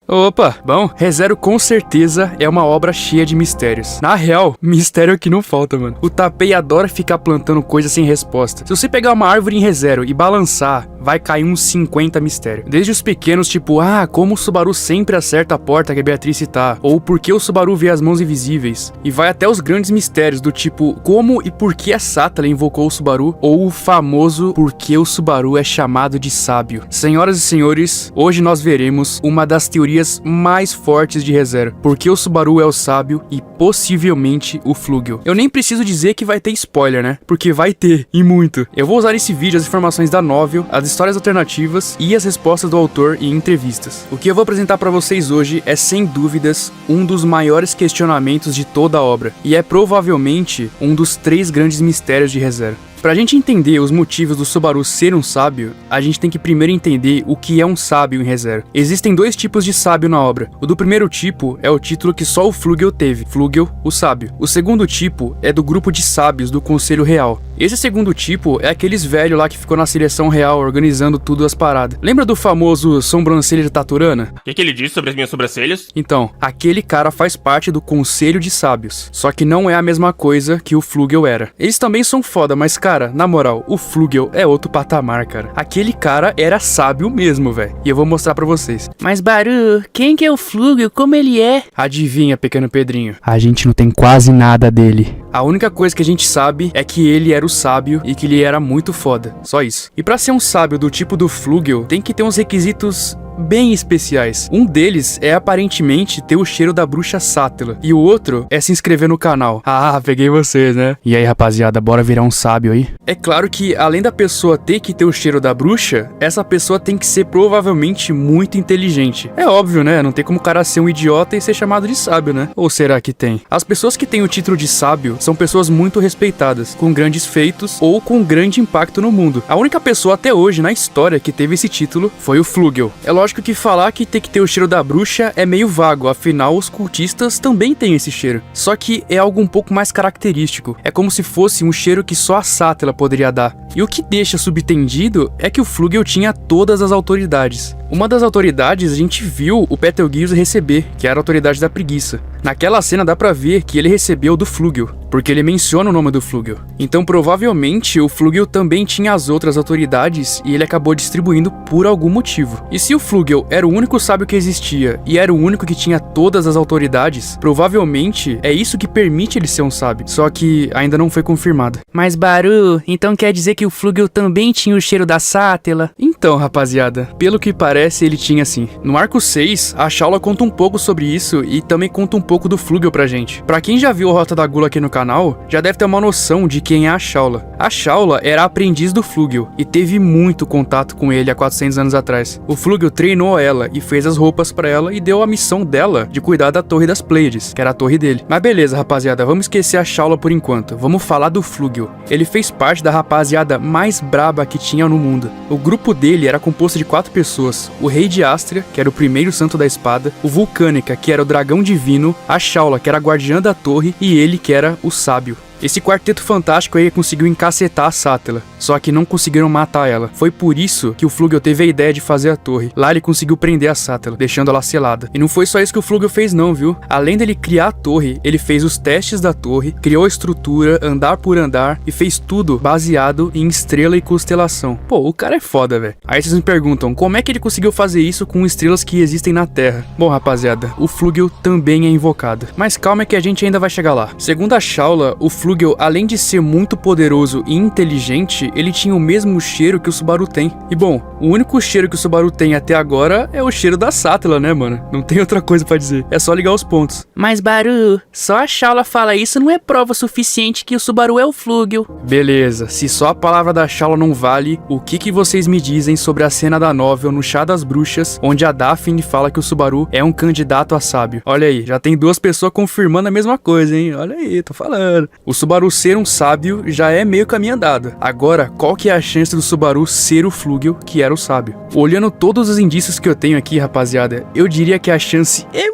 Opa, bom, ReZero com certeza é uma obra cheia de mistérios. Na real, mistério é que não falta, mano. O Tapei adora ficar plantando coisa sem resposta. Se você pegar uma árvore em ReZero e balançar, vai cair uns 50 mistérios. Desde os pequenos, tipo, como o Subaru sempre acerta a porta que a Beatrice tá, ou por que o Subaru vê as mãos invisíveis, e vai até os grandes mistérios do tipo, como e por que a Sátala invocou o Subaru, ou o famoso por que o Subaru é chamado de sábio. Senhoras e senhores, hoje nós veremos uma das teorias mais fortes de ReZero, porque o Subaru é o sábio e possivelmente o Flugel. Eu nem preciso dizer que vai ter spoiler, né? Porque vai ter, e muito. Eu vou usar nesse vídeo as informações da novel, as histórias alternativas e as respostas do autor em entrevistas. O que eu vou apresentar pra vocês hoje é, sem dúvidas, um dos maiores questionamentos de toda a obra, e é provavelmente um dos 3 grandes mistérios de ReZero. Pra gente entender os motivos do Subaru ser um sábio, a gente tem que primeiro entender o que é um sábio em ReZero. Existem 2 tipos de sábio na obra. O do primeiro tipo é o título que só o Flugel teve, Flugel, o sábio. O segundo tipo é do grupo de sábios do Conselho Real. Esse segundo tipo é aqueles velhos lá que ficou na seleção real organizando tudo as paradas. Lembra do famoso sobrancelha de Taturana? O que ele disse sobre as minhas sobrancelhas? Então, aquele cara faz parte do Conselho de Sábios. Só que não é a mesma coisa que o Flugel era. Eles também são foda, mas cara, na moral, o Flugel é outro patamar, cara. Aquele cara era sábio mesmo, velho. E eu vou mostrar pra vocês. Mas Baru, quem que é o Flugel? Como ele é? Adivinha, pequeno Pedrinho? A gente não tem quase nada dele. A única coisa que a gente sabe é que ele era o sábio e que ele era muito foda. Só isso. E pra ser um sábio do tipo do Flugel, tem que ter uns requisitos bem especiais. Um deles é aparentemente ter o cheiro da bruxa Sátala, e o outro é se inscrever no canal. Peguei vocês, né? E aí, rapaziada, bora virar um sábio aí? É claro que, além da pessoa ter que ter o cheiro da bruxa, essa pessoa tem que ser provavelmente muito inteligente. É óbvio, né? Não tem como o cara ser um idiota e ser chamado de sábio, né? Ou será que tem? As pessoas que têm o título de sábio são pessoas muito respeitadas, com grandes feitos ou com grande impacto no mundo. A única pessoa até hoje na história que teve esse título foi o Flugel. É lógico que falar que tem que ter o cheiro da bruxa é meio vago, afinal os cultistas também têm esse cheiro. Só que é algo um pouco mais característico, é como se fosse um cheiro que só a Sátala poderia dar. E o que deixa subtendido é que o Flugel tinha todas as autoridades. Uma das autoridades a gente viu o Betelgeuse receber, que era a autoridade da preguiça. Naquela cena dá pra ver que ele recebeu do Flugel, porque ele menciona o nome do Flugel. Então provavelmente o Flugel também tinha as outras autoridades e ele acabou distribuindo por algum motivo. E se o Flugel era o único sábio que existia e era o único que tinha todas as autoridades, provavelmente é isso que permite ele ser um sábio. Só que ainda não foi confirmado. Mas Baru, então quer dizer que o Flugel também tinha o cheiro da Sátala? Então, rapaziada, pelo que parece ele tinha sim. No arco 6, a Shaula conta um pouco sobre isso e também conta um pouco do Flugel pra gente. Pra quem já viu a Rota da Gula aqui no canal, já deve ter uma noção de quem é a Shaula. A Shaula era a aprendiz do Flugel e teve muito contato com ele há 400 anos atrás. O Flugel treinou ela e fez as roupas pra ela e deu a missão dela de cuidar da Torre das Pleiades, que era a torre dele. Mas beleza, rapaziada, vamos esquecer a Shaula por enquanto. Vamos falar do Flugel. Ele fez parte da rapaziada mais braba que tinha no mundo. O grupo dele era composto de 4 pessoas: o Rei de Astria, que era o primeiro santo da espada, o Vulcânica, que era o dragão divino, a Shaula, que era a guardiã da torre, e ele, que era o sábio. Esse quarteto fantástico aí conseguiu encacetar a Sátala, só que não conseguiram matar ela. Foi por isso que o Flugel teve a ideia de fazer a torre. Lá ele conseguiu prender a Sátala, deixando ela selada. E não foi só isso que o Flugel fez não, viu? Além dele criar a torre, ele fez os testes da torre, criou a estrutura, andar por andar, e fez tudo baseado em estrela e constelação. Pô, o cara é foda, velho. Aí vocês me perguntam, como é que ele conseguiu fazer isso com estrelas que existem na Terra? Bom, rapaziada, o Flugel também é invocado. Mas calma que a gente ainda vai chegar lá. Segundo a Shaula, o Flugel, além de ser muito poderoso e inteligente, ele tinha o mesmo cheiro que o Subaru tem. E bom, o único cheiro que o Subaru tem até agora é o cheiro da Sátala, né, mano? Não tem outra coisa pra dizer, é só ligar os pontos. Mas Baru, só a Shaula fala isso não é prova suficiente que o Subaru é o Flugel. Beleza, se só a palavra da Shaula não vale, o que vocês me dizem sobre a cena da novel no Chá das Bruxas, onde a Daphne fala que o Subaru é um candidato a sábio? Olha aí, já tem 2 pessoas confirmando a mesma coisa, hein? Olha aí, tô falando. O Subaru ser um sábio já é meio caminho andado. Agora, qual que é a chance do Subaru ser o Flugel, que era o sábio? Olhando todos os indícios que eu tenho aqui, rapaziada, eu diria que a chance é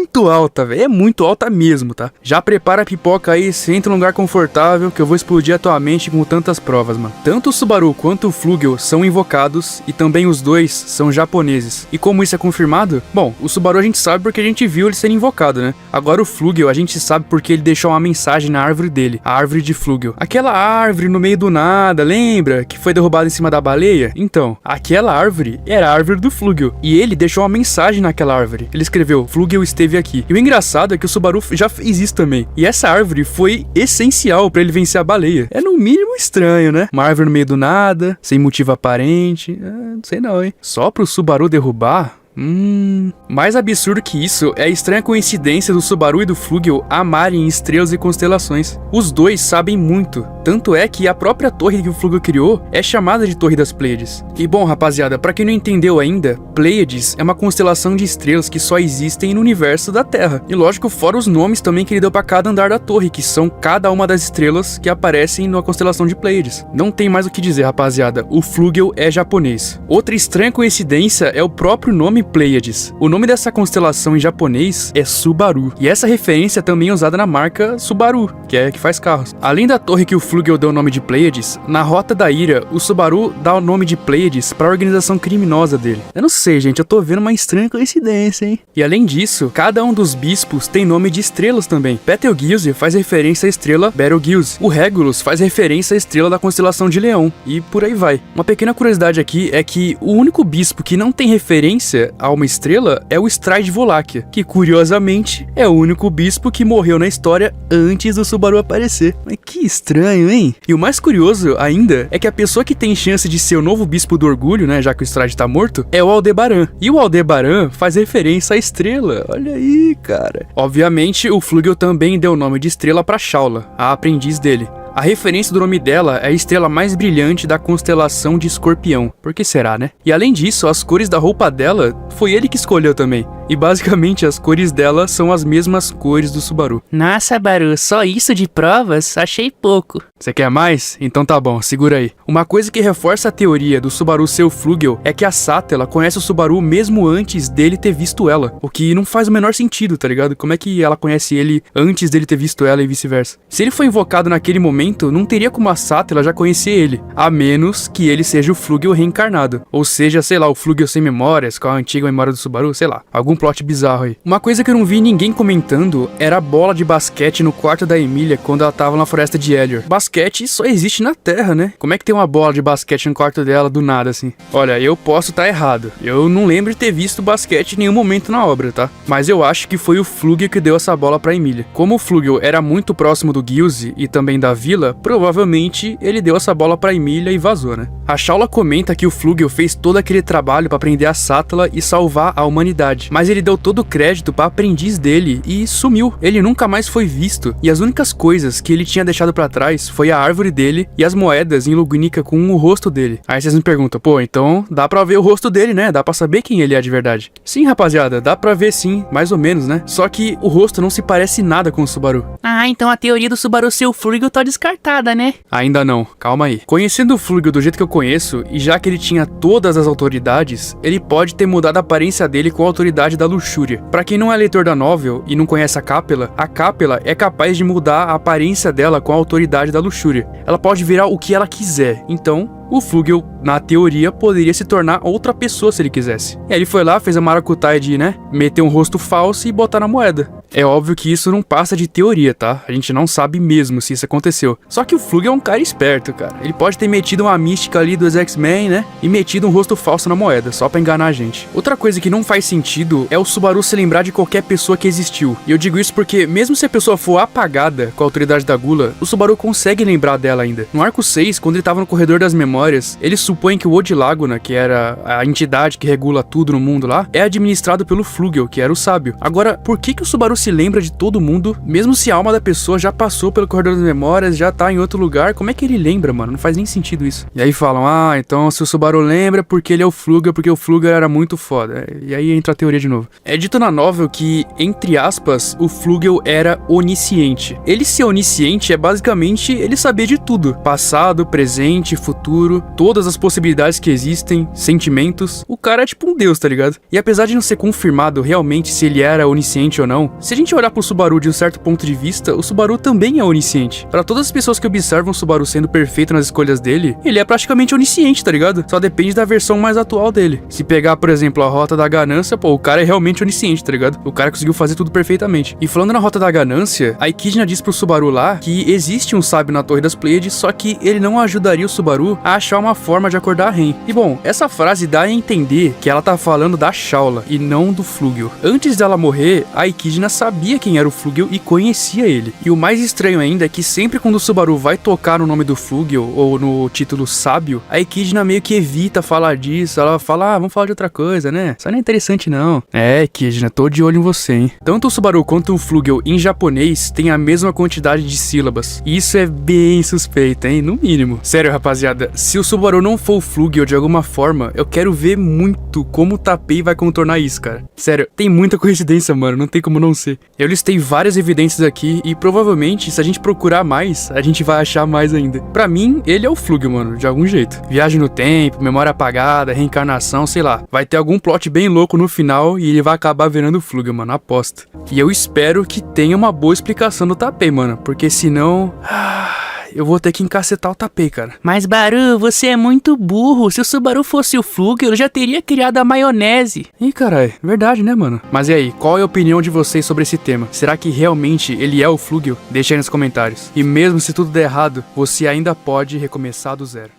muito alta, velho. É muito alta mesmo, tá? Já prepara a pipoca aí, senta num lugar confortável que eu vou explodir a tua mente com tantas provas, mano. Tanto o Subaru quanto o Flugel são invocados e também os dois são japoneses. E como isso é confirmado? Bom, o Subaru a gente sabe porque a gente viu ele sendo invocado, né? Agora o Flugel a gente sabe porque ele deixou uma mensagem na árvore dele, a árvore de Flugel. Aquela árvore no meio do nada, lembra? Que foi derrubada em cima da baleia? Então, aquela árvore era a árvore do Flugel. E ele deixou uma mensagem naquela árvore. Ele escreveu, Flugel esteve aqui. E o engraçado é que o Subaru já fez isso também. E essa árvore foi essencial pra ele vencer a baleia. É no mínimo estranho, né? Uma árvore no meio do nada, sem motivo aparente. Não sei não, hein? Só pro Subaru derrubar? Mais absurdo que isso é a estranha coincidência do Subaru e do Flugel amarem estrelas e constelações. Os dois sabem muito, tanto é que a própria torre que o Flugel criou é chamada de Torre das Pleiades. E bom, rapaziada, pra quem não entendeu ainda, Pleiades é uma constelação de estrelas que só existem no universo da Terra. E lógico, fora os nomes também que ele deu pra cada andar da torre, que são cada uma das estrelas que aparecem na constelação de Pleiades. Não tem mais o que dizer, rapaziada, o Flugel é japonês. Outra estranha coincidência é o próprio nome Pleiades. O nome dessa constelação em japonês é Subaru, e essa referência também é usada na marca Subaru, que faz carros. Além da torre que o Flugel deu o nome de Pleiades, na Rota da Ira, o Subaru dá o nome de Pleiades para a organização criminosa dele. Eu não sei, gente, eu tô vendo uma estranha coincidência, hein? E além disso, cada um dos bispos tem nome de estrelas também. Betelgeuse faz referência à estrela Betelgeuse. O Regulus faz referência à estrela da constelação de Leão, e por aí vai. Uma pequena curiosidade aqui é que o único bispo que não tem referência a uma estrela é o Stride Wallachia, que curiosamente é o único bispo que morreu na história antes do Subaru aparecer. Mas que estranho, hein? E o mais curioso ainda é que a pessoa que tem chance de ser o novo bispo do orgulho, né, já que o Stride tá morto, é o Aldebaran. E o Aldebaran faz referência à estrela. Olha aí, cara. Obviamente, o Flugel também deu o nome de estrela pra Shaula, a aprendiz dele. A referência do nome dela é a estrela mais brilhante da constelação de Escorpião. Por que será, né? E além disso, as cores da roupa dela foi ele que escolheu também. E basicamente as cores dela são as mesmas cores do Subaru. Nossa, Baru, só isso de provas? Achei pouco. Você quer mais? Então tá bom, segura aí. Uma coisa que reforça a teoria do Subaru ser o Flugel é que a Sátela conhece o Subaru mesmo antes dele ter visto ela. O que não faz o menor sentido, tá ligado? Como é que ela conhece ele antes dele ter visto ela e vice-versa? Se ele foi invocado naquele momento, não teria como a Sátela já conhecer ele, a menos que ele seja o Flugel reencarnado. Ou seja, sei lá, o Flugel sem memórias, com a antiga memória do Subaru, sei lá, algum plot bizarro aí. Uma coisa que eu não vi ninguém comentando era a bola de basquete no quarto da Emília quando ela tava na floresta de Helior. Basquete só existe na Terra, né? Como é que tem uma bola de basquete no quarto dela do nada assim? Olha, eu posso estar errado. Eu não lembro de ter visto basquete em nenhum momento na obra, tá? Mas eu acho que foi o Flugel que deu essa bola pra Emília. Como o Flugel era muito próximo do Gilze e também da vila, provavelmente ele deu essa bola pra Emília e vazou, né? A Shaula comenta que o Flugel fez todo aquele trabalho pra prender a Sátela e salvar a humanidade, mas ele deu todo o crédito pra aprendiz dele e sumiu. Ele nunca mais foi visto, e as únicas coisas que ele tinha deixado pra trás foi a árvore dele e as moedas em Lugunica com o rosto dele. Aí vocês me perguntam, pô, então dá pra ver o rosto dele, né? Dá pra saber quem ele é de verdade. Sim, rapaziada, dá pra ver sim, mais ou menos, né? Só que o rosto não se parece nada com o Subaru. Ah, então a teoria do Subaru ser o Flugel tá descartada, né? Ainda não, calma aí. Conhecendo o Flugel do jeito que eu conheço, e já que ele tinha todas as autoridades, ele pode ter mudado a aparência dele com a autoridade da luxúria. Pra quem não é leitor da novel e não conhece a Capella é capaz de mudar a aparência dela com a autoridade da luxúria. Ela pode virar o que ela quiser, então o Flugel, na teoria, poderia se tornar outra pessoa se ele quisesse. E aí ele foi lá, fez a maracutaia de, né, meter um rosto falso e botar na moeda. É óbvio que isso não passa de teoria, tá? A gente não sabe mesmo se isso aconteceu. Só que o Flugel é um cara esperto, cara. Ele pode ter metido uma mística ali dos X-Men, né? E metido um rosto falso na moeda, só pra enganar a gente. Outra coisa que não faz sentido é o Subaru se lembrar de qualquer pessoa que existiu. E eu digo isso porque, mesmo se a pessoa for apagada com a autoridade da Gula, o Subaru consegue lembrar dela ainda. No arco 6, quando ele tava no corredor das memórias, ele supõe que o Odilaguna, que era a entidade que regula tudo no mundo lá, é administrado pelo Flugel, que era o sábio. Agora, por que o Subaru se lembra de todo mundo, mesmo se a alma da pessoa já passou pelo corredor das memórias, já tá em outro lugar, como é que ele lembra, mano? Não faz nem sentido isso. E aí falam, então se o Subaru lembra porque ele é o Flugel, porque o Flugel era muito foda. E aí entra a teoria de novo. É dito na novel que, entre aspas, o Flugel era onisciente. Ele ser onisciente é basicamente ele saber de tudo. Passado, presente, futuro, todas as possibilidades que existem, sentimentos. O cara é tipo um deus, tá ligado? E apesar de não ser confirmado realmente se ele era onisciente ou não, se a gente olhar pro Subaru de um certo ponto de vista, o Subaru também é onisciente. Pra todas as pessoas que observam o Subaru sendo perfeito nas escolhas dele, ele é praticamente onisciente, tá ligado? Só depende da versão mais atual dele. Se pegar, por exemplo, a Rota da Ganância, pô, o cara é realmente onisciente, tá ligado? O cara conseguiu fazer tudo perfeitamente. E falando na Rota da Ganância, a Echidna diz pro Subaru lá que existe um sábio na Torre das Pleiades, só que ele não ajudaria o Subaru a achar uma forma de acordar a Ren. E bom, essa frase dá a entender que ela tá falando da Shaula e não do Flugel. Antes dela morrer, a Echidna sabia quem era o Flugel e conhecia ele. E o mais estranho ainda é que sempre quando o Subaru vai tocar no nome do Flugel ou no título sábio, a Echidna meio que evita falar disso. Ela fala, vamos falar de outra coisa, né? Isso não é interessante não. É, Echidna, tô de olho em você, hein? Tanto o Subaru quanto o Flugel em japonês tem a mesma quantidade de sílabas. E isso é bem suspeito, hein? No mínimo. Sério, rapaziada, se o Subaru não for o Flugel de alguma forma, eu quero ver muito como o Tapei vai contornar isso, cara. Sério, tem muita coincidência, mano, não tem como não ser. Eu listei várias evidências aqui e provavelmente, se a gente procurar mais, a gente vai achar mais ainda. Pra mim, ele é o Flugel, mano, de algum jeito. Viagem no tempo, memória apagada, reencarnação, sei lá. Vai ter algum plot bem louco no final e ele vai acabar virando o Flugel, mano, aposto. E eu espero que tenha uma boa explicação do Tapei, mano, porque senão... eu vou ter que encacetar o Tapei, cara. Mas, Baru, você é muito burro. Se o Subaru fosse o Flugel, ele já teria criado a maionese. Ih, carai, verdade, né, mano? Mas e aí, qual é a opinião de vocês sobre esse tema? Será que realmente ele é o Flugel? Deixa aí nos comentários. E mesmo se tudo der errado, você ainda pode recomeçar do zero.